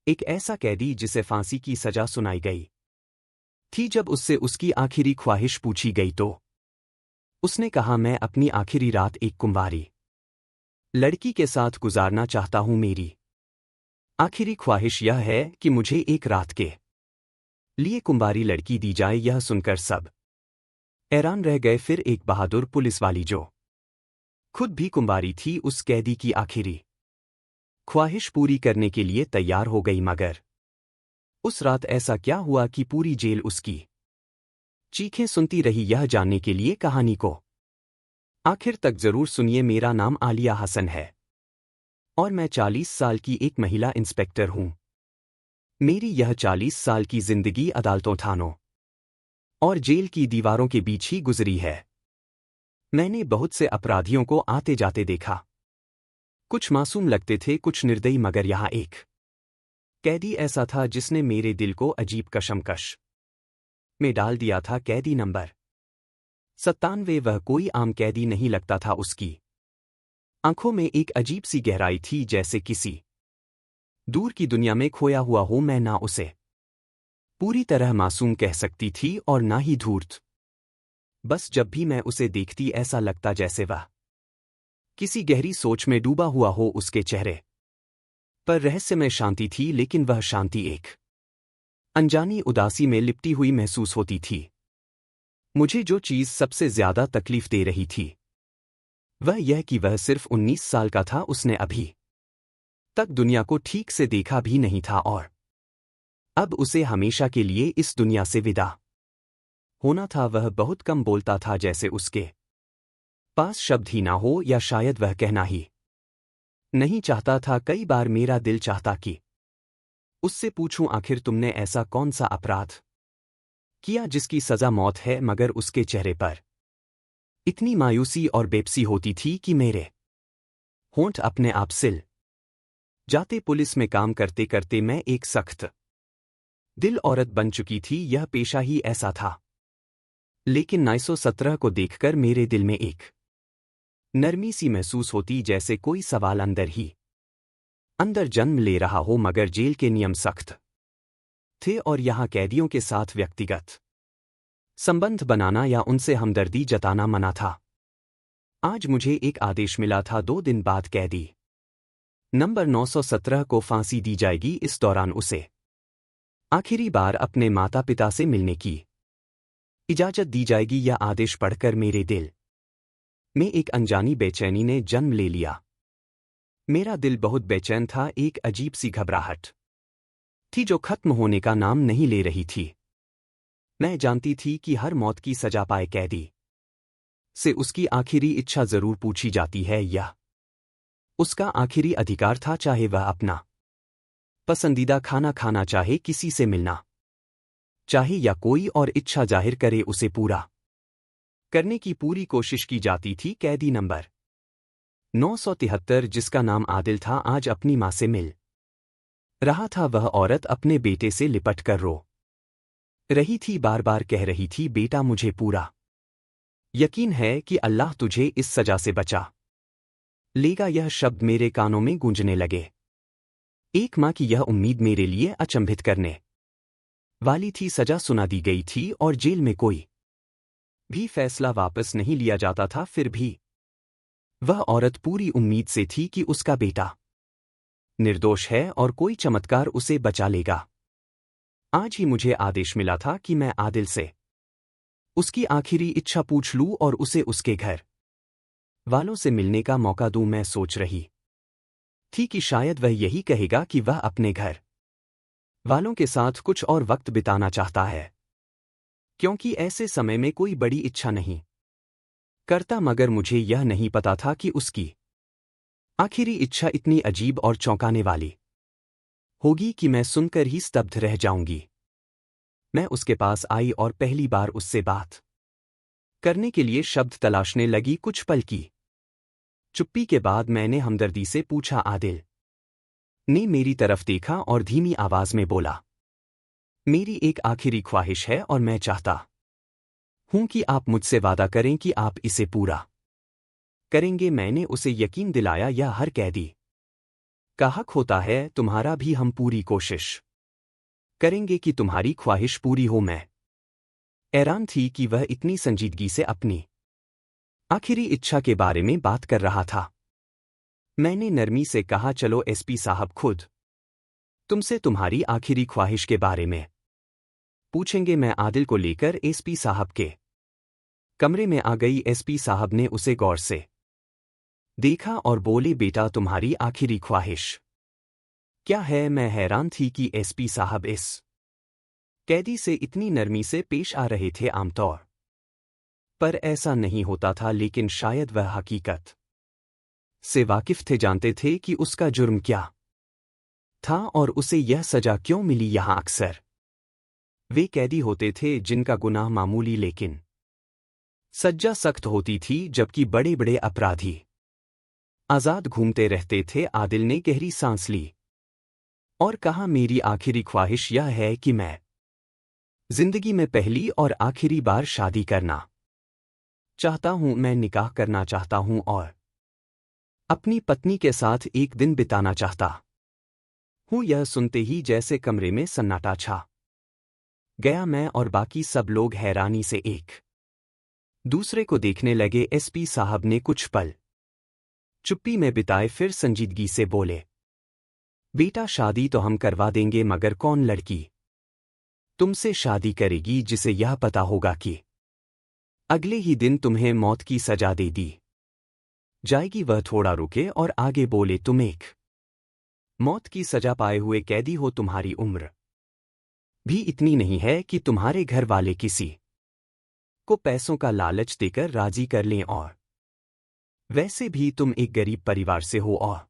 एक ऐसा कैदी जिसे फांसी की सजा सुनाई गई थी। जब उससे उसकी आखिरी ख्वाहिश पूछी गई तो उसने कहा, मैं अपनी आखिरी रात एक कुंवारी लड़की के साथ गुजारना चाहता हूं। मेरी आखिरी ख्वाहिश यह है कि मुझे एक रात के लिए कुंवारी लड़की दी जाए। यह सुनकर सब हैरान रह गए। फिर एक बहादुर पुलिसवाली जो खुद भी कुंवारी थी, उस कैदी की आखिरी ख्वाहिश पूरी करने के लिए तैयार हो गई। मगर उस रात ऐसा क्या हुआ कि पूरी जेल उसकी चीखें सुनती रही। यह जानने के लिए कहानी को आखिर तक जरूर सुनिए। मेरा नाम आलिया हसन है और मैं 40 साल की एक महिला इंस्पेक्टर हूं। मेरी यह 40 साल की जिंदगी अदालतों, थानों और जेल की दीवारों के बीच ही गुजरी है। मैंने बहुत से अपराधियों को आते जाते देखा। कुछ मासूम लगते थे, कुछ निर्दयी, मगर यहां एक कैदी ऐसा था जिसने मेरे दिल को अजीब कशमकश में डाल दिया था। कैदी नंबर 97। वह कोई आम कैदी नहीं लगता था। उसकी आंखों में एक अजीब सी गहराई थी, जैसे किसी दूर की दुनिया में खोया हुआ हो। मैं ना उसे पूरी तरह मासूम कह सकती थी और ना ही धूर्त। बस जब भी मैं उसे देखती, ऐसा लगता जैसे वह किसी गहरी सोच में डूबा हुआ हो। उसके चेहरे पर रहस्यमय शांति थी, लेकिन वह शांति एक अनजानी उदासी में लिपटी हुई महसूस होती थी। मुझे जो चीज सबसे ज्यादा तकलीफ दे रही थी वह यह कि वह सिर्फ 19 साल का था। उसने अभी तक दुनिया को ठीक से देखा भी नहीं था और अब उसे हमेशा के लिए इस दुनिया से विदा होना था। वह बहुत कम बोलता था, जैसे उसके पास शब्द ही ना हो, या शायद वह कहना ही नहीं चाहता था। कई बार मेरा दिल चाहता कि उससे पूछूं, आखिर तुमने ऐसा कौन सा अपराध किया जिसकी सजा मौत है? मगर उसके चेहरे पर इतनी मायूसी और बेबसी होती थी कि मेरे होंठ अपने आप सिल जाते। पुलिस में काम करते करते मैं एक सख्त दिल औरत बन चुकी थी। यह पेशा ही ऐसा था। लेकिन 917 को देखकर मेरे दिल में एक नरमी सी महसूस होती, जैसे कोई सवाल अंदर ही अंदर जन्म ले रहा हो। मगर जेल के नियम सख्त थे और यहां कैदियों के साथ व्यक्तिगत संबंध बनाना या उनसे हमदर्दी जताना मना था। आज मुझे एक आदेश मिला था। 2 दिन बाद कैदी नंबर 917 को फांसी दी जाएगी। इस दौरान उसे आखिरी बार अपने माता पिता से मिलने की इजाजत दी जाएगी। यह आदेश पढ़कर मेरे दिल में एक अनजानी बेचैनी ने जन्म ले लिया। मेरा दिल बहुत बेचैन था। एक अजीब सी घबराहट थी जो खत्म होने का नाम नहीं ले रही थी। मैं जानती थी कि हर मौत की सजा पाए कैदी से उसकी आखिरी इच्छा जरूर पूछी जाती है। यह उसका आखिरी अधिकार था, चाहे वह अपना पसंदीदा खाना खाना चाहे, किसी से मिलना चाहे या कोई और इच्छा जाहिर करे, उसे पूरा करने की पूरी कोशिश की जाती थी। कैदी नंबर 973, जिसका नाम आदिल था, आज अपनी मां से मिल रहा था। वह औरत अपने बेटे से लिपट कर रो रही थी, बार बार कह रही थी, बेटा, मुझे पूरा यकीन है कि अल्लाह तुझे इस सजा से बचा लेगा। यह शब्द मेरे कानों में गूंजने लगे। एक मां की यह उम्मीद मेरे लिए अचंभित करने वाली थी। सजा सुना दी गई थी और जेल में कोई भी फैसला वापस नहीं लिया जाता था। फिर भी वह औरत पूरी उम्मीद से थी कि उसका बेटा निर्दोष है और कोई चमत्कार उसे बचा लेगा। आज ही मुझे आदेश मिला था कि मैं आदिल से उसकी आखिरी इच्छा पूछ लूं और उसे उसके घर वालों से मिलने का मौका दूं। मैं सोच रही थी कि शायद वह यही कहेगा कि वह अपने घर वालों के साथ कुछ और वक्त बिताना चाहता है, क्योंकि ऐसे समय में कोई बड़ी इच्छा नहीं करता। मगर मुझे यह नहीं पता था कि उसकी आखिरी इच्छा इतनी अजीब और चौंकाने वाली होगी कि मैं सुनकर ही स्तब्ध रह जाऊंगी। मैं उसके पास आई और पहली बार उससे बात करने के लिए शब्द तलाशने लगी। कुछ पल की चुप्पी के बाद मैंने हमदर्दी से पूछा। आदिल ने मेरी तरफ देखा और धीमी आवाज में बोला, मेरी एक आखिरी ख्वाहिश है और मैं चाहता हूं कि आप मुझसे वादा करें कि आप इसे पूरा करेंगे। मैंने उसे यकीन दिलाया, यह हर कैदी का हक होता है तुम्हारा भी, हम पूरी कोशिश करेंगे कि तुम्हारी ख्वाहिश पूरी हो। मैं हैरान थी कि वह इतनी संजीदगी से अपनी आखिरी इच्छा के बारे में बात कर रहा था। मैंने नरमी से कहा, चलो एसपी साहब खुद तुमसे तुम्हारी आखिरी ख्वाहिश के बारे में पूछेंगे। मैं आदिल को लेकर एसपी साहब के कमरे में आ गई। एसपी साहब ने उसे गौर से देखा और बोले, बेटा तुम्हारी आखिरी ख्वाहिश क्या है? मैं हैरान थी कि एसपी साहब इस कैदी से इतनी नरमी से पेश आ रहे थे। आमतौर पर ऐसा नहीं होता था, लेकिन शायद वह हकीकत से वाकिफ थे, जानते थे कि उसका जुर्म क्या था और उसे यह सजा क्यों मिली। यहां अक्सर वे कैदी होते थे जिनका गुनाह मामूली लेकिन सज्जा सख्त होती थी, जबकि बड़े बड़े अपराधी आजाद घूमते रहते थे। आदिल ने गहरी सांस ली और कहा, मेरी आखिरी ख्वाहिश यह है कि मैं जिंदगी में पहली और आखिरी बार शादी करना चाहता हूं। मैं निकाह करना चाहता हूं और अपनी पत्नी के साथ एक दिन बिताना चाहता हूं। यह सुनते ही जैसे कमरे में सन्नाटा छा गया। मैं और बाकी सब लोग हैरानी से एक दूसरे को देखने लगे। एसपी साहब ने कुछ पल चुप्पी में बिताए, फिर संजीदगी से बोले, बेटा शादी तो हम करवा देंगे, मगर कौन लड़की तुमसे शादी करेगी जिसे यह पता होगा कि अगले ही दिन तुम्हें मौत की सजा दे दी जाएगी? वह थोड़ा रुके और आगे बोले, तुम एक मौत की सजा पाए हुए कैदी हो, तुम्हारी उम्र भी इतनी नहीं है कि तुम्हारे घर वाले किसी को पैसों का लालच देकर राजी कर लें, और वैसे भी तुम एक गरीब परिवार से हो और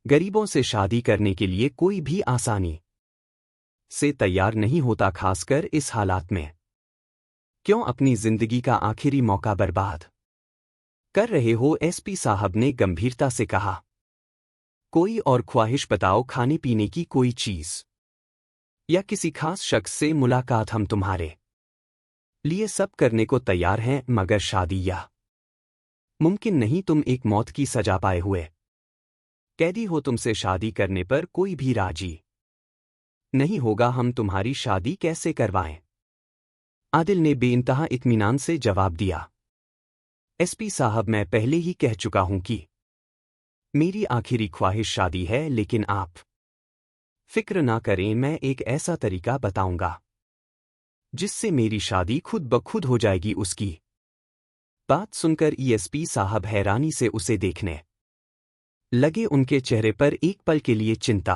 गरीबों से शादी करने के लिए कोई भी आसानी से तैयार नहीं होता, खासकर इस हालात में। क्यों अपनी जिंदगी का आखिरी मौका बर्बाद कर रहे हो? एसपी साहब ने गंभीरता से कहा, कोई और ख्वाहिश बताओ, खाने पीने की कोई चीज या किसी खास शख्स से मुलाकात? हम तुम्हारे लिए सब करने को तैयार हैं, मगर शादी या मुमकिन नहीं। तुम एक मौत की सजा पाए हुए कैदी हो, तुमसे शादी करने पर कोई भी राजी नहीं होगा। हम तुम्हारी शादी कैसे करवाएं? आदिल ने बेइंतहा इत्मीनान से जवाब दिया, एसपी साहब मैं पहले ही कह चुका हूं कि मेरी आखिरी ख्वाहिश शादी है, लेकिन आप फिक्र ना करें, मैं एक ऐसा तरीका बताऊंगा जिससे मेरी शादी खुद ब खुद हो जाएगी। उसकी बात सुनकर एसपी साहब हैरानी से उसे देखने लगे। उनके चेहरे पर एक पल के लिए चिंता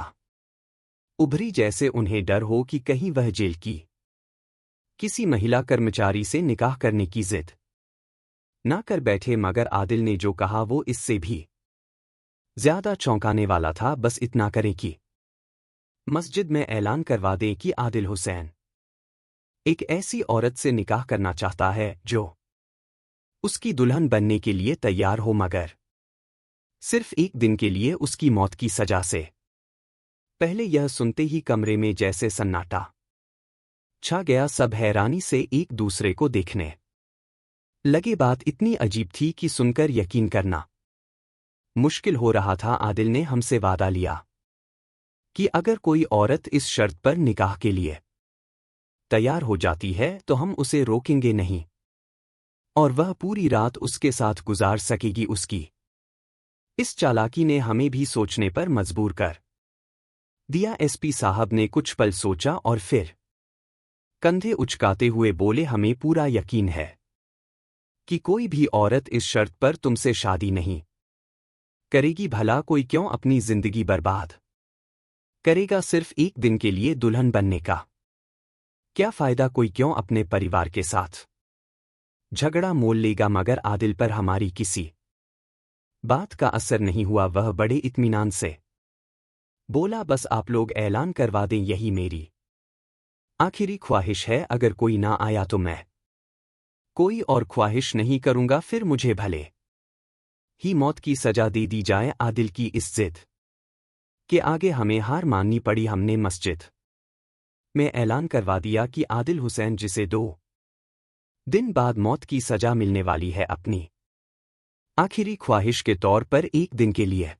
उभरी, जैसे उन्हें डर हो कि कहीं वह जेल की किसी महिला कर्मचारी से निकाह करने की जिद ना कर बैठे। मगर आदिल ने जो कहा वो इससे भी ज्यादा चौंकाने वाला था। बस इतना करें कि मस्जिद में ऐलान करवा दें कि आदिल हुसैन एक ऐसी औरत से निकाह करना चाहता है जो उसकी दुल्हन बनने के लिए तैयार हो, मगर सिर्फ एक दिन के लिए उसकी मौत की सजा से पहले। यह सुनते ही कमरे में जैसे सन्नाटा छा गया। सब हैरानी से एक दूसरे को देखने लगे। बात इतनी अजीब थी कि सुनकर यकीन करना मुश्किल हो रहा था। आदिल ने हमसे वादा लिया कि अगर कोई औरत इस शर्त पर निकाह के लिए तैयार हो जाती है तो हम उसे रोकेंगे नहीं और वह पूरी रात उसके साथ गुजार सकेगी। उसकी इस चालाकी ने हमें भी सोचने पर मजबूर कर दिया। एसपी साहब ने कुछ पल सोचा और फिर कंधे उचकाते हुए बोले, हमें पूरा यकीन है कि कोई भी औरत इस शर्त पर तुमसे शादी नहीं करेगी। भला कोई क्यों अपनी जिंदगी बर्बाद करेगा सिर्फ एक दिन के लिए दुल्हन बनने का? क्या फायदा? कोई क्यों अपने परिवार के साथ झगड़ा मोल लेगा? मगर आदिल पर हमारी किसी बात का असर नहीं हुआ। वह बड़े इत्मीनान से बोला, बस आप लोग ऐलान करवा दें, यही मेरी आखिरी ख्वाहिश है। अगर कोई ना आया तो मैं कोई और ख्वाहिश नहीं करूंगा, फिर मुझे भले ही मौत की सजा दे दी जाए। आदिल की इस जिद के आगे हमें हार माननी पड़ी। हमने मस्जिद में ऐलान करवा दिया कि आदिल हुसैन, जिसे 2 दिन बाद मौत की सजा मिलने वाली है, अपनी आखिरी ख्वाहिश के तौर पर एक दिन के लिए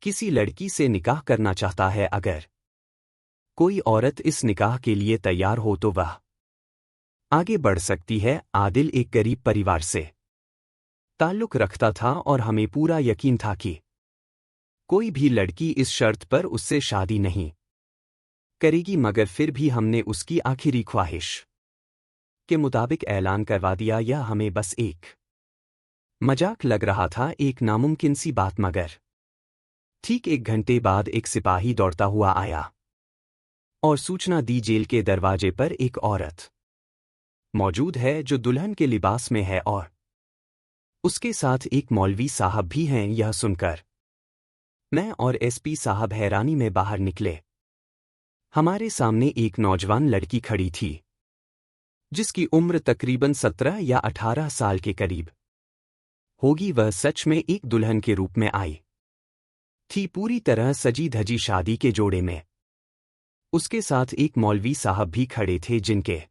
किसी लड़की से निकाह करना चाहता है, अगर कोई औरत इस निकाह के लिए तैयार हो तो वह आगे बढ़ सकती है। आदिल एक गरीब परिवार से ताल्लुक रखता था और हमें पूरा यकीन था कि कोई भी लड़की इस शर्त पर उससे शादी नहीं करेगी, मगर फिर भी हमने उसकी आखिरी ख्वाहिश के मुताबिक ऐलान करवा दिया। यह हमें बस एक मजाक लग रहा था, एक नामुमकिन सी बात, मगर ठीक 1 घंटे बाद एक सिपाही दौड़ता हुआ आया और सूचना दी जेल के दरवाजे पर एक औरत मौजूद है जो दुल्हन के लिबास में है और उसके साथ एक मौलवी साहब भी हैं। यह सुनकर मैं और एसपी साहब हैरानी में बाहर निकले। हमारे सामने एक नौजवान लड़की खड़ी थी जिसकी उम्र तकरीबन 17 या 18 साल के करीब होगी। वह सच में एक दुल्हन के रूप में आई थी, पूरी तरह सजी धजी शादी के जोड़े में। उसके साथ एक मौलवी साहब भी खड़े थे जिनके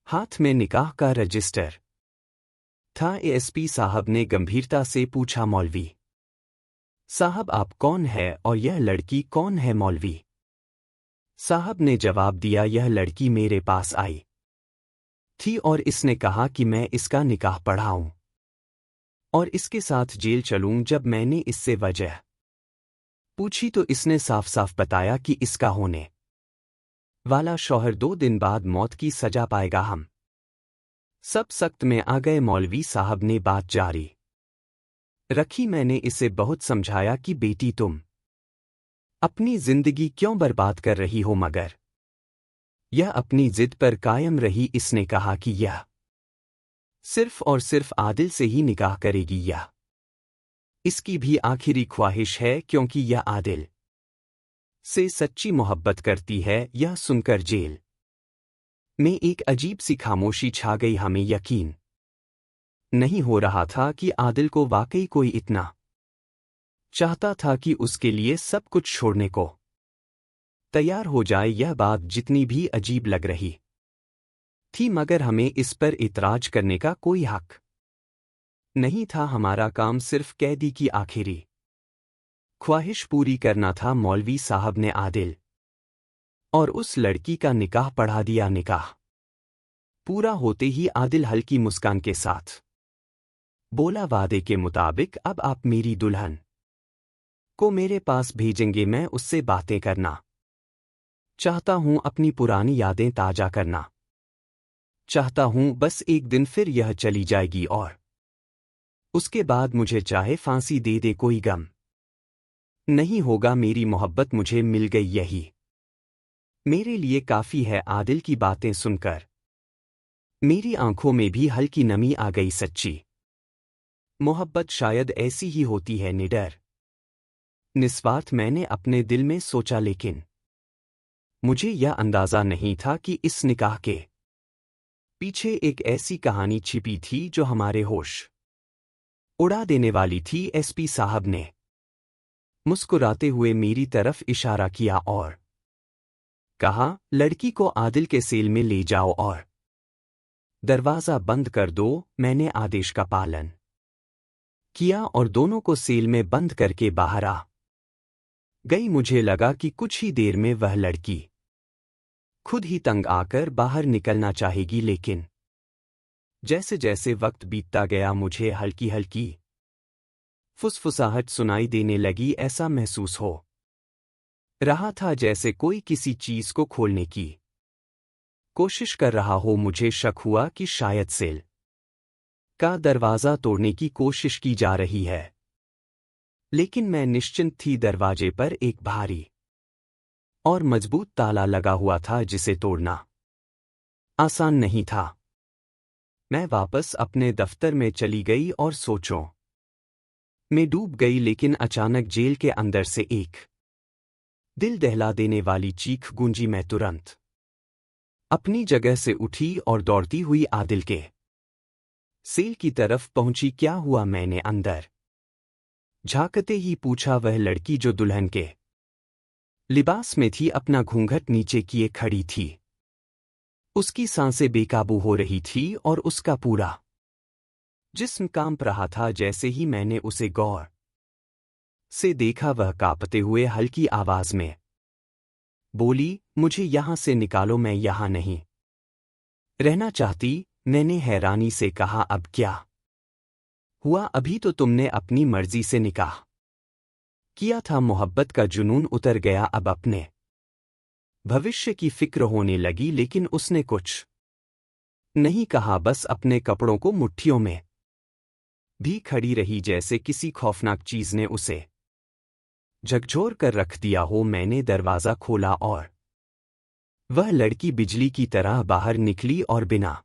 हाथ में निकाह का रजिस्टर था। एसपी साहब ने गंभीरता से पूछा, मौलवी साहब आप कौन है और यह लड़की कौन है? मौलवी साहब ने जवाब दिया, यह लड़की मेरे पास आई थी और इसने कहा कि मैं इसका निकाह पढ़ाऊं और इसके साथ जेल चलूं। जब मैंने इससे वजह पूछी तो इसने साफ साफ बताया कि इसका होने वाला शौहर 2 दिन बाद मौत की सजा पाएगा। हम सब सख्त में आ गए। मौलवी साहब ने बात जारी रखी, मैंने इसे बहुत समझाया कि बेटी तुम अपनी जिंदगी क्यों बर्बाद कर रही हो, मगर यह अपनी जिद पर कायम रही। इसने कहा कि यह सिर्फ और सिर्फ आदिल से ही निकाह करेगी, यह इसकी भी आखिरी ख्वाहिश है क्योंकि यह आदिल से सच्ची मोहब्बत करती है। यह सुनकर जेल में एक अजीब सी खामोशी छा गई। हमें यकीन नहीं हो रहा था कि आदिल को वाकई कोई इतना चाहता था कि उसके लिए सब कुछ छोड़ने को तैयार हो जाए। यह बात जितनी भी अजीब लग रही थी, मगर हमें इस पर इतराज करने का कोई हक नहीं था। हमारा काम सिर्फ कैदी की आखिरी ख्वाहिश पूरी करना था। मौलवी साहब ने आदिल और उस लड़की का निकाह पढ़ा दिया। निकाह पूरा होते ही आदिल हल्की मुस्कान के साथ बोला, वादे के मुताबिक अब आप मेरी दुल्हन को मेरे पास भेजेंगे। मैं उससे बातें करना चाहता हूं, अपनी पुरानी यादें ताजा करना चाहता हूं। बस एक दिन फिर यह चली जाएगी और उसके बाद मुझे चाहे फांसी दे दे, कोई गम नहीं होगा। मेरी मोहब्बत मुझे मिल गई, यही मेरे लिए काफी है। आदिल की बातें सुनकर मेरी आंखों में भी हल्की नमी आ गई। सच्ची मोहब्बत शायद ऐसी ही होती है, निडर निस्वार्थ। मैंने अपने दिल में सोचा, लेकिन मुझे यह अंदाजा नहीं था कि इस निकाह के पीछे एक ऐसी कहानी छिपी थी जो हमारे होश उड़ा देने वाली थी। एसपी साहब ने मुस्कुराते हुए मेरी तरफ इशारा किया और कहा, लड़की को आदिल के सेल में ले जाओ और दरवाजा बंद कर दो। मैंने आदेश का पालन किया और दोनों को सेल में बंद करके बाहर आ गई। मुझे लगा कि कुछ ही देर में वह लड़की खुद ही तंग आकर बाहर निकलना चाहेगी, लेकिन जैसे जैसे वक्त बीतता गया मुझे हल्की हल्की फुसफुसाहट सुनाई देने लगी। ऐसा महसूस हो रहा था जैसे कोई किसी चीज को खोलने की कोशिश कर रहा हो। मुझे शक हुआ कि शायद सेल का दरवाजा तोड़ने की कोशिश की जा रही है, लेकिन मैं निश्चिंत थी। दरवाजे पर एक भारी और मजबूत ताला लगा हुआ था जिसे तोड़ना आसान नहीं था। मैं वापस अपने दफ्तर में चली गई और सोचों में डूब गई, लेकिन अचानक जेल के अंदर से एक दिल दहला देने वाली चीख गूंजी। मैं तुरंत अपनी जगह से उठी और दौड़ती हुई आदिल के सेल की तरफ पहुंची। क्या हुआ? मैंने अंदर झांकते ही पूछा। वह लड़की जो दुल्हन के लिबास में थी अपना घूंघट नीचे किए खड़ी थी। उसकी सांसें बेकाबू हो रही थी और उसका पूरा जिस्म कांप रहा था। जैसे ही मैंने उसे गौर से देखा वह कांपते हुए हल्की आवाज में बोली, मुझे यहां से निकालो, मैं यहां नहीं रहना चाहती। मैंने हैरानी से कहा, अब क्या हुआ? अभी तो तुमने अपनी मर्जी से निकाह किया था। मोहब्बत का जुनून उतर गया, अब अपने भविष्य की फिक्र होने लगी, लेकिन उसने कुछ नहीं कहा, बस अपने कपड़ों को मुट्ठियों में भी खड़ी रही, जैसे किसी खौफनाक चीज ने उसे झकझोर कर रख दिया हो। मैंने दरवाजा खोला और वह लड़की बिजली की तरह बाहर निकली और बिना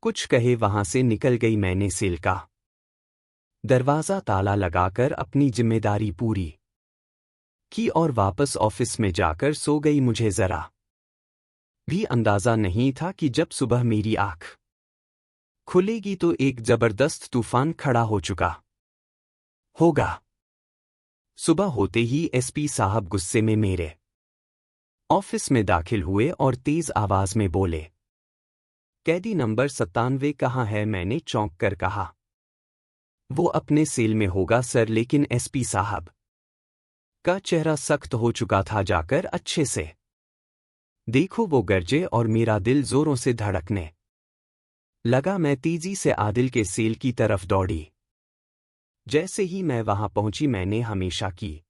कुछ कहे वहां से निकल गई। मैंने सेल का दरवाजा ताला लगाकर अपनी जिम्मेदारी पूरी की और वापस ऑफिस में जाकर सो गई। मुझे जरा भी अंदाजा नहीं था कि जब सुबह मेरी आंख खुलेगी तो एक जबरदस्त तूफान खड़ा हो चुका होगा। सुबह होते ही एसपी साहब गुस्से में मेरे ऑफिस में दाखिल हुए और तेज आवाज में बोले, कैदी नंबर 97 कहाँ है? मैंने चौंक कर कहा, वो अपने सेल में होगा सर। लेकिन एसपी साहब का चेहरा सख्त हो चुका था। जाकर अच्छे से देखो, वो गरजे और मेरा दिल जोरों से धड़कने लगा। मैं तेजी से आदिल के सेल की तरफ दौड़ी। जैसे ही मैं वहां पहुंची, मैंने हमेशा की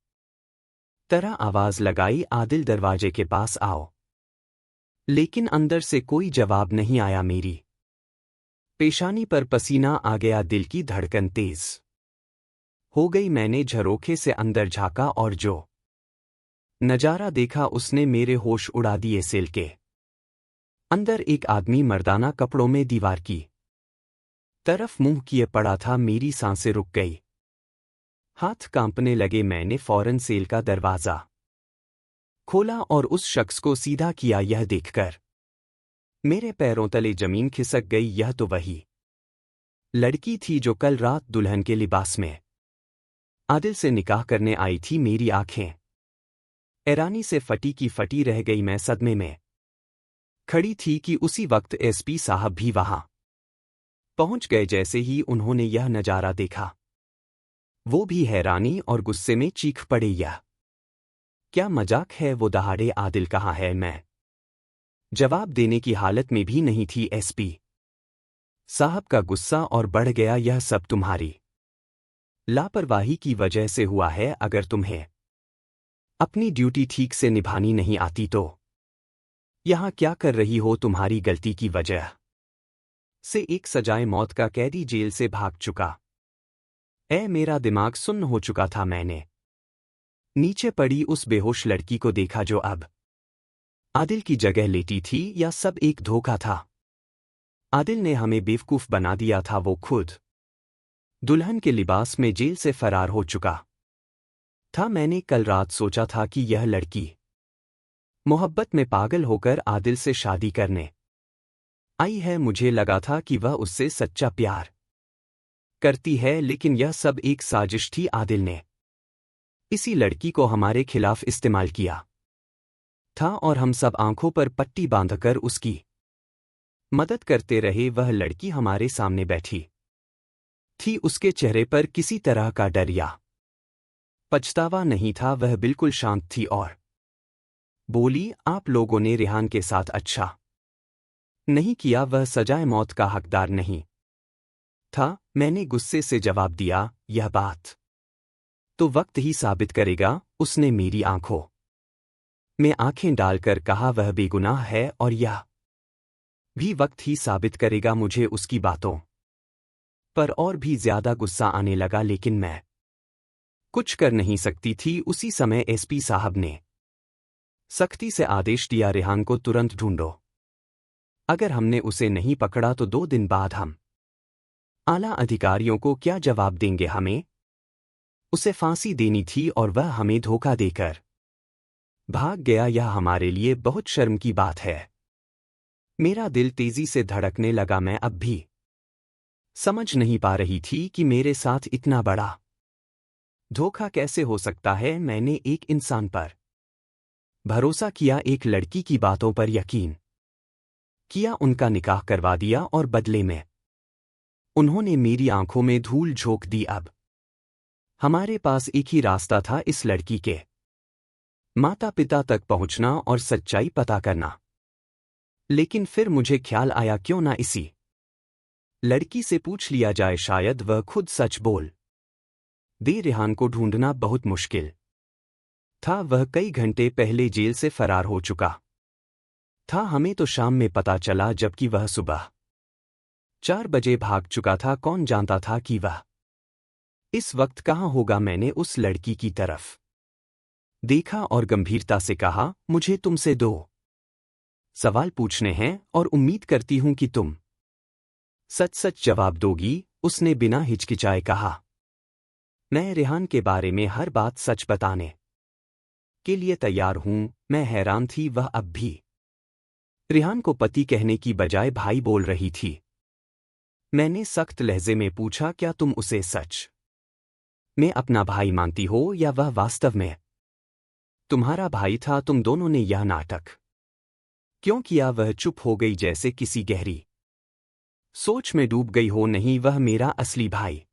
तरह आवाज लगाई, आदिल दरवाजे के पास आओ। लेकिन अंदर से कोई जवाब नहीं आया। मेरी पेशानी पर पसीना आ गया, दिल की धड़कन तेज हो गई। मैंने झरोखे से अंदर झांका और जो नजारा देखा उसने मेरे होश उड़ा दिए। सेल के अंदर एक आदमी मर्दाना कपड़ों में दीवार की तरफ मुंह किए पड़ा था। मेरी सांसें रुक गई, हाथ कांपने लगे। मैंने फौरन सेल का दरवाजा खोला और उस शख्स को सीधा किया। यह देखकर मेरे पैरों तले जमीन खिसक गई। यह तो वही लड़की थी जो कल रात दुल्हन के लिबास में आदिल से निकाह करने आई थी। मेरी आंखें हैरानी से फटी की फटी रह गई। मैं सदमे में खड़ी थी कि उसी वक्त एसपी साहब भी वहां पहुंच गए। जैसे ही उन्होंने यह नजारा देखा, वो भी हैरानी और गुस्से में चीख पड़े, यह क्या मजाक है? वो दहाड़े, आदिल कहाँ है? मैं जवाब देने की हालत में भी नहीं थी। एसपी साहब का गुस्सा और बढ़ गया। यह सब तुम्हारी लापरवाही की वजह से हुआ है। अगर तुम्हें अपनी ड्यूटी ठीक से निभानी नहीं आती तो यहां क्या कर रही हो? तुम्हारी गलती की वजह से एक सजाए मौत का कैदी जेल से भाग चुका। मेरा दिमाग सुन्न हो चुका था। मैंने नीचे पड़ी उस बेहोश लड़की को देखा जो अब आदिल की जगह लेटी थी। या सब एक धोखा था? आदिल ने हमें बेवकूफ बना दिया था। वो खुद दुल्हन के लिबास में जेल से फरार हो चुका था। मैंने कल रात सोचा था कि यह लड़की मोहब्बत में पागल होकर आदिल से शादी करने आई है। मुझे लगा था कि वह उससे सच्चा प्यार करती है, लेकिन यह सब एक साजिश थी। आदिल ने इसी लड़की को हमारे खिलाफ इस्तेमाल किया था और हम सब आंखों पर पट्टी बांधकर उसकी मदद करते रहे। वह लड़की हमारे सामने बैठी थी। उसके चेहरे पर किसी तरह का डर या पछतावा नहीं था। वह बिल्कुल शांत थी और बोली, आप लोगों ने रेहान के साथ अच्छा नहीं किया। वह सजाए मौत का हकदार नहीं था। मैंने गुस्से से जवाब दिया, यह बात तो वक्त ही साबित करेगा। उसने मेरी आंखों में आंखें डालकर कहा, वह बेगुनाह है और यह भी वक्त ही साबित करेगा। मुझे उसकी बातों पर और भी ज्यादा गुस्सा आने लगा, लेकिन मैं कुछ कर नहीं सकती थी। उसी समय एसपी साहब ने सख्ती से आदेश दिया, रेहान को तुरंत ढूंढो। अगर हमने उसे नहीं पकड़ा तो 2 दिन बाद हम आला अधिकारियों को क्या जवाब देंगे? हमें उसे फांसी देनी थी और वह हमें धोखा देकर भाग गया। यह हमारे लिए बहुत शर्म की बात है। मेरा दिल तेजी से धड़कने लगा। मैं अब भी समझ नहीं पा रही थी कि मेरे साथ इतना बड़ा धोखा कैसे हो सकता है। मैंने एक इंसान पर भरोसा किया, एक लड़की की बातों पर यकीन किया, उनका निकाह करवा दिया और बदले में उन्होंने मेरी आंखों में धूल झोंक दी। अब हमारे पास एक ही रास्ता था, इस लड़की के माता पिता तक पहुंचना और सच्चाई पता करना। लेकिन फिर मुझे ख्याल आया, क्यों ना इसी लड़की से पूछ लिया जाए, शायद वह खुद सच बोल दे। रेहान को ढूंढना बहुत मुश्किल था। वह कई घंटे पहले जेल से फरार हो चुका था। हमें तो शाम में पता चला, जबकि वह सुबह 4 बजे भाग चुका था। कौन जानता था कि वह इस वक्त कहाँ होगा। मैंने उस लड़की की तरफ देखा और गंभीरता से कहा, मुझे तुमसे 2 सवाल पूछने हैं और उम्मीद करती हूं कि तुम सच सच जवाब दोगी। उसने बिना हिचकिचाए कहा। मैं रेहान के बारे में हर बात सच बताने के लिए तैयार हूं। मैं हैरान थी, वह अब भी रेहान को पति कहने की बजाय भाई बोल रही थी। मैंने सख्त लहजे में पूछा, क्या तुम उसे सच में अपना भाई मानती हो या वह वास्तव में तुम्हारा भाई था? तुम दोनों ने यह नाटक क्यों किया? वह चुप हो गई, जैसे किसी गहरी सोच में डूब गई हो। नहीं, वह मेरा असली भाई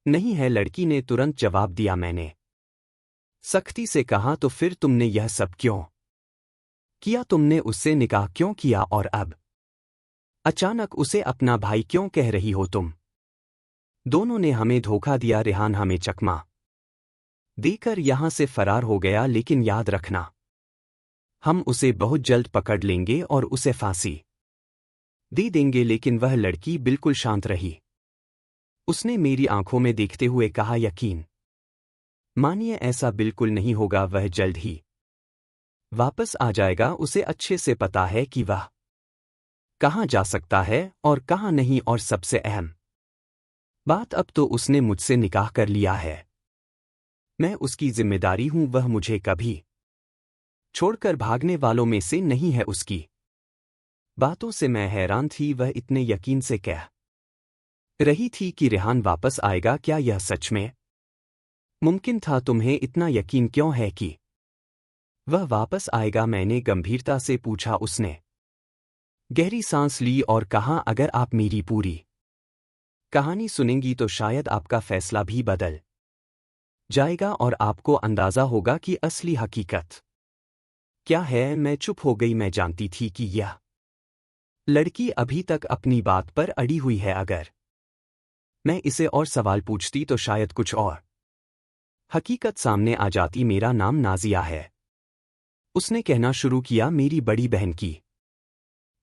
नहीं है, लड़की ने तुरंत जवाब दिया। मैंने सख्ती से कहा, तो फिर तुमने यह सब क्यों किया? तुमने उससे निकाह क्यों किया और अब अचानक उसे अपना भाई क्यों कह रही हो? तुम दोनों ने हमें धोखा दिया। रेहान हमें चकमा देकर यहां से फरार हो गया, लेकिन याद रखना, हम उसे बहुत जल्द पकड़ लेंगे और उसे फांसी दे देंगे। लेकिन वह लड़की बिल्कुल शांत रही। उसने मेरी आंखों में देखते हुए कहा, यकीन मानिए, ऐसा बिल्कुल नहीं होगा। वह जल्द ही वापस आ जाएगा। उसे अच्छे से पता है कि वह कहां जा सकता है और कहां नहीं। और सबसे अहम बात, अब तो उसने मुझसे निकाह कर लिया है। मैं उसकी जिम्मेदारी हूं। वह मुझे कभी छोड़कर भागने वालों में से नहीं है। उसकी बातों से मैं हैरान थी। वह इतने यकीन से कह रही थी कि रेहान वापस आएगा। क्या यह सच में मुमकिन था? तुम्हें इतना यकीन क्यों है कि वह वापस आएगा? मैंने गंभीरता से पूछा। उसने गहरी सांस ली और कहा, अगर आप मेरी पूरी कहानी सुनेंगी तो शायद आपका फैसला भी बदल जाएगा और आपको अंदाजा होगा कि असली हकीकत क्या है। मैं चुप हो गई। मैं जानती थी कि यह लड़की अभी तक अपनी बात पर अड़ी हुई है। अगर मैं इसे और सवाल पूछती तो शायद कुछ और हकीकत सामने आ जाती। मेरा नाम नाजिया है, उसने कहना शुरू किया। मेरी बड़ी बहन की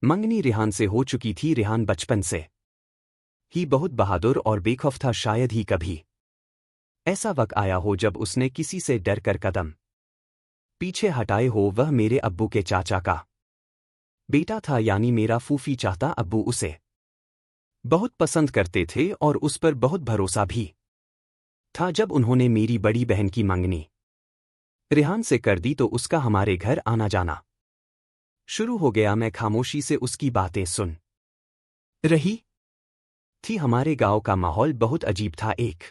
मंगनी रेहान से हो चुकी थी। रेहान बचपन से ही बहुत बहादुर और बेखौफ था। शायद ही कभी ऐसा वक्त आया हो जब उसने किसी से डर कर कदम पीछे हटाए हो। वह मेरे अब्बू के चाचा का बेटा था, यानी मेरा फूफी चाहता। अब्बू उसे बहुत पसंद करते थे और उस पर बहुत भरोसा भी था। जब उन्होंने मेरी बड़ी बहन की मंगनी रेहान से कर दी तो उसका हमारे घर आना जाना शुरू हो गया। मैं खामोशी से उसकी बातें सुन रही थी। हमारे गांव का माहौल बहुत अजीब था। एक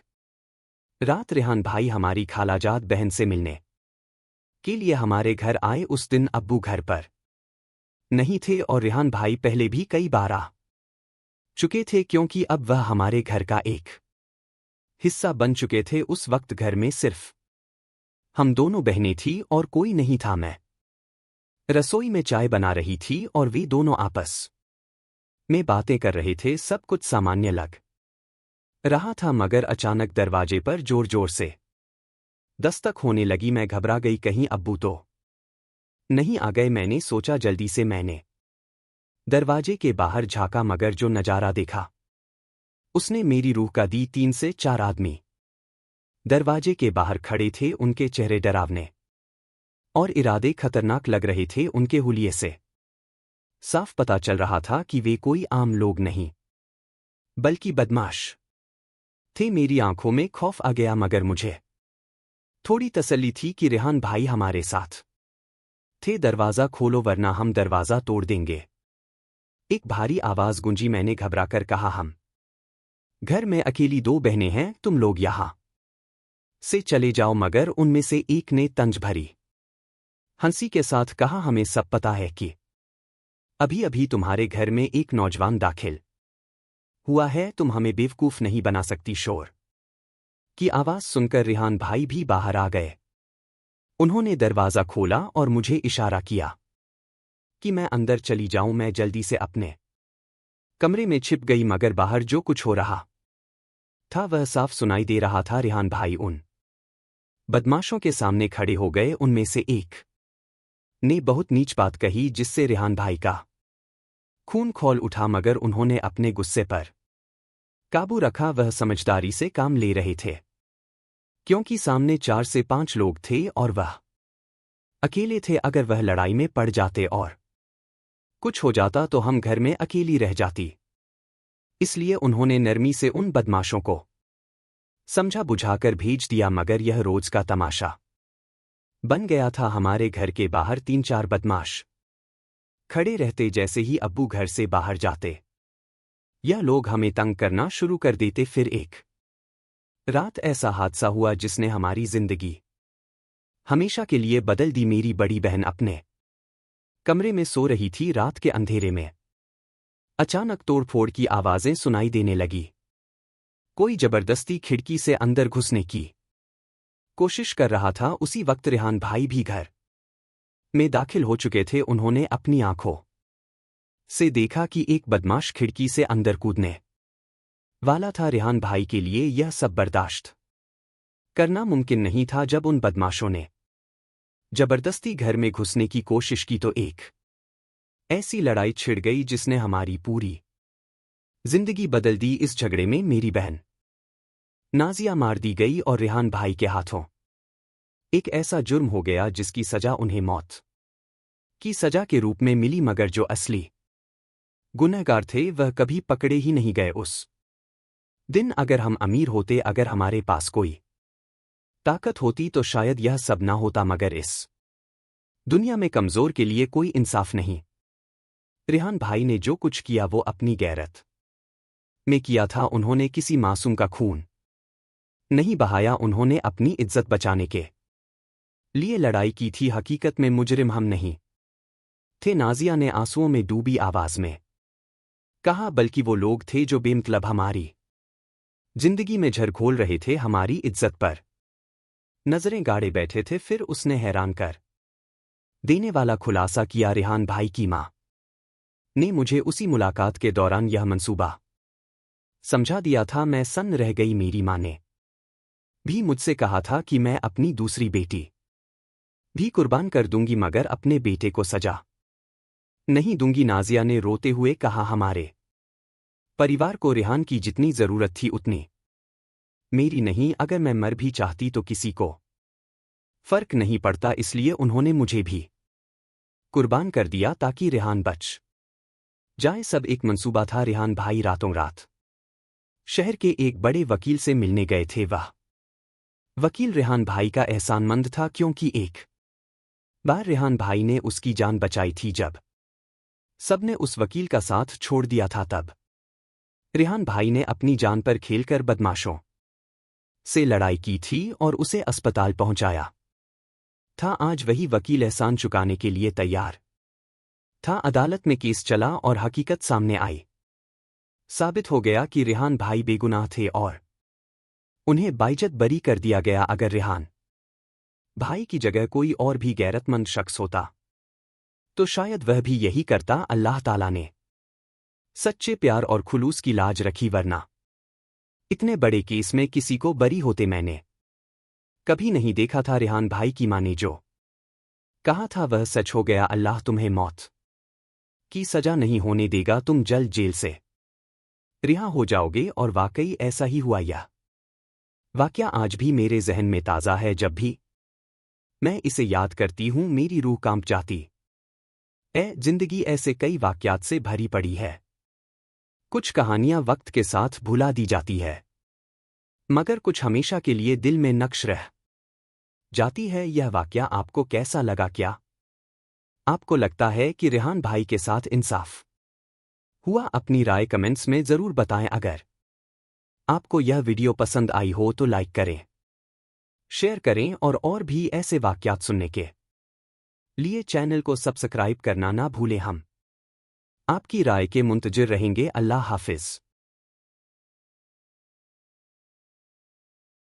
रात रेहान भाई हमारी खालाजाद बहन से मिलने के लिए हमारे घर आए। उस दिन अब्बू घर पर नहीं थे और रेहान भाई पहले भी कई बार आ चुके थे, क्योंकि अब वह हमारे घर का एक हिस्सा बन चुके थे। उस वक्त घर में सिर्फ हम दोनों बहनें थीं और कोई नहीं था। मैं रसोई में चाय बना रही थी और वे दोनों आपस में बातें कर रहे थे। सब कुछ सामान्य लग रहा था, मगर अचानक दरवाजे पर जोर जोर से दस्तक होने लगी। मैं घबरा गई, कहीं अब्बू तो नहीं आ गए। मैंने सोचा, जल्दी से मैंने दरवाजे के बाहर झांका, मगर जो नजारा देखा उसने मेरी रूह का दी। 3 से 4 आदमी दरवाजे के बाहर खड़े थे। उनके चेहरे डरावने और इरादे खतरनाक लग रहे थे। उनके हुलिये से साफ पता चल रहा था कि वे कोई आम लोग नहीं बल्कि बदमाश थे। मेरी आंखों में खौफ आ गया, मगर मुझे थोड़ी तसल्ली थी कि रेहान भाई हमारे साथ थे। दरवाजा खोलो वरना हम दरवाजा तोड़ देंगे, एक भारी आवाज गूंजी। मैंने घबराकर कहा, हम घर में अकेली 2 बहनें हैं, तुम लोग यहां से चले जाओ। मगर उनमें से एक ने तंज भरी हंसी के साथ कहा, हमें सब पता है कि अभी अभी तुम्हारे घर में एक नौजवान दाखिल हुआ है। तुम हमें बेवकूफ नहीं बना सकती। शोर की आवाज सुनकर रेहान भाई भी बाहर आ गए। उन्होंने दरवाज़ा खोला और मुझे इशारा किया कि मैं अंदर चली जाऊं। मैं जल्दी से अपने कमरे में छिप गई, मगर बाहर जो कुछ हो रहा था वह साफ सुनाई दे रहा था। रेहान भाई उन बदमाशों के सामने खड़े हो गए। उनमें से एक ने बहुत नीच बात कही जिससे रेहान भाई का खून खौल उठा, मगर उन्होंने अपने गुस्से पर काबू रखा। वह समझदारी से काम ले रहे थे क्योंकि सामने 4 से 5 लोग थे और वह अकेले थे। अगर वह लड़ाई में पड़ जाते और कुछ हो जाता तो हम घर में अकेली रह जाती। इसलिए उन्होंने नरमी से उन बदमाशों को समझा बुझाकर भेज दिया, मगर यह रोज का तमाशा बन गया था। हमारे घर के बाहर 3-4 बदमाश खड़े रहते। जैसे ही अब्बू घर से बाहर जाते यह लोग हमें तंग करना शुरू कर देते। फिर एक रात ऐसा हादसा हुआ जिसने हमारी जिंदगी हमेशा के लिए बदल दी। मेरी बड़ी बहन अपने कमरे में सो रही थी। रात के अंधेरे में अचानक तोड़फोड़ की आवाजें सुनाई देने लगी। कोई जबरदस्ती खिड़की से अंदर घुसने की कोशिश कर रहा था। उसी वक्त रेहान भाई भी घर में दाखिल हो चुके थे। उन्होंने अपनी आंखों से देखा कि एक बदमाश खिड़की से अंदर कूदने वाला था। रेहान भाई के लिए यह सब बर्दाश्त करना मुमकिन नहीं था। जब उन बदमाशों ने जबरदस्ती घर में घुसने की कोशिश की तो एक ऐसी लड़ाई छिड़ गई जिसने हमारी पूरी जिंदगी बदल दी। इस झगड़े में मेरी बहन नाजिया मार दी गई और रेहान भाई के हाथों एक ऐसा जुर्म हो गया जिसकी सजा उन्हें मौत की सजा के रूप में मिली, मगर जो असली गुनहगार थे वह कभी पकड़े ही नहीं गए। उस दिन अगर हम अमीर होते, अगर हमारे पास कोई ताकत होती तो शायद यह सब ना होता, मगर इस दुनिया में कमजोर के लिए कोई इंसाफ नहीं। रेहान भाई ने जो कुछ किया वो अपनी गैरत में किया था। उन्होंने किसी मासूम का खून नहीं बहाया। उन्होंने अपनी इज्जत बचाने के लिए लड़ाई की थी। हकीकत में मुजरिम हम नहीं थे, नाजिया ने आंसुओं में डूबी आवाज में कहा, बल्कि वो लोग थे जो बेमतलब हमारी जिंदगी में झरघोल रहे थे, हमारी इज्जत पर नजरें गाड़े बैठे थे। फिर उसने हैरान कर देने वाला खुलासा किया। रेहान भाई की मां ने मुझे उसी मुलाकात के दौरान यह मंसूबा समझा दिया था। मैं सन्न रह गई। मेरी मां ने भी मुझसे कहा था कि मैं अपनी दूसरी बेटी भी कुर्बान कर दूंगी, मगर अपने बेटे को सजा नहीं दूंगी। नाजिया ने रोते हुए कहा, हमारे परिवार को रेहान की जितनी जरूरत थी उतनी मेरी नहीं। अगर मैं मर भी चाहती तो किसी को फर्क नहीं पड़ता। इसलिए उन्होंने मुझे भी कुर्बान कर दिया ताकि रेहान बच जाए। सब एक मंसूबा था। रेहान भाई रातों रात शहर के एक बड़े वकील से मिलने गए थे। वह वकील रेहान भाई का एहसानमंद था क्योंकि एक बार रेहान भाई ने उसकी जान बचाई थी। जब सबने उस वकील का साथ छोड़ दिया था तब रेहान भाई ने अपनी जान पर खेलकर बदमाशों से लड़ाई की थी और उसे अस्पताल पहुंचाया था। आज वही वकील एहसान चुकाने के लिए तैयार था। अदालत में केस चला और हकीकत सामने आई। साबित हो गया कि रेहान भाई बेगुनाह थे और उन्हें बाइज्जत बरी कर दिया गया। अगर रेहान भाई की जगह कोई और भी गैरतमंद शख्स होता तो शायद वह भी यही करता। अल्लाह ताला ने सच्चे प्यार और खुलूस की लाज रखी, वरना इतने बड़े केस में किसी को बरी होते मैंने कभी नहीं देखा था। रेहान भाई की मां ने जो कहा था वह सच हो गया। अल्लाह तुम्हें मौत की सजा नहीं होने देगा। तुम जल्द जेल से रिहा हो जाओगे। और वाकई ऐसा ही हुआ। यह वाकया आज भी मेरे जहन में ताज़ा है। जब भी मैं इसे याद करती हूं मेरी रूह कांप जाती। जिंदगी ऐसे कई वाकयात से भरी पड़ी है। कुछ कहानियां वक्त के साथ भुला दी जाती है, मगर कुछ हमेशा के लिए दिल में नक्श रह जाती है। यह वाकया आपको कैसा लगा? क्या आपको लगता है कि रेहान भाई के साथ इंसाफ हुआ? अपनी राय कमेंट्स में ज़रूर बताएं। अगर आपको यह वीडियो पसंद आई हो तो लाइक करें, शेयर करें और भी ऐसे वाकयात सुनने के लिए चैनल को सब्सक्राइब करना ना भूलें। हम आपकी राय के मुंतजिर रहेंगे। अल्लाह हाफिज।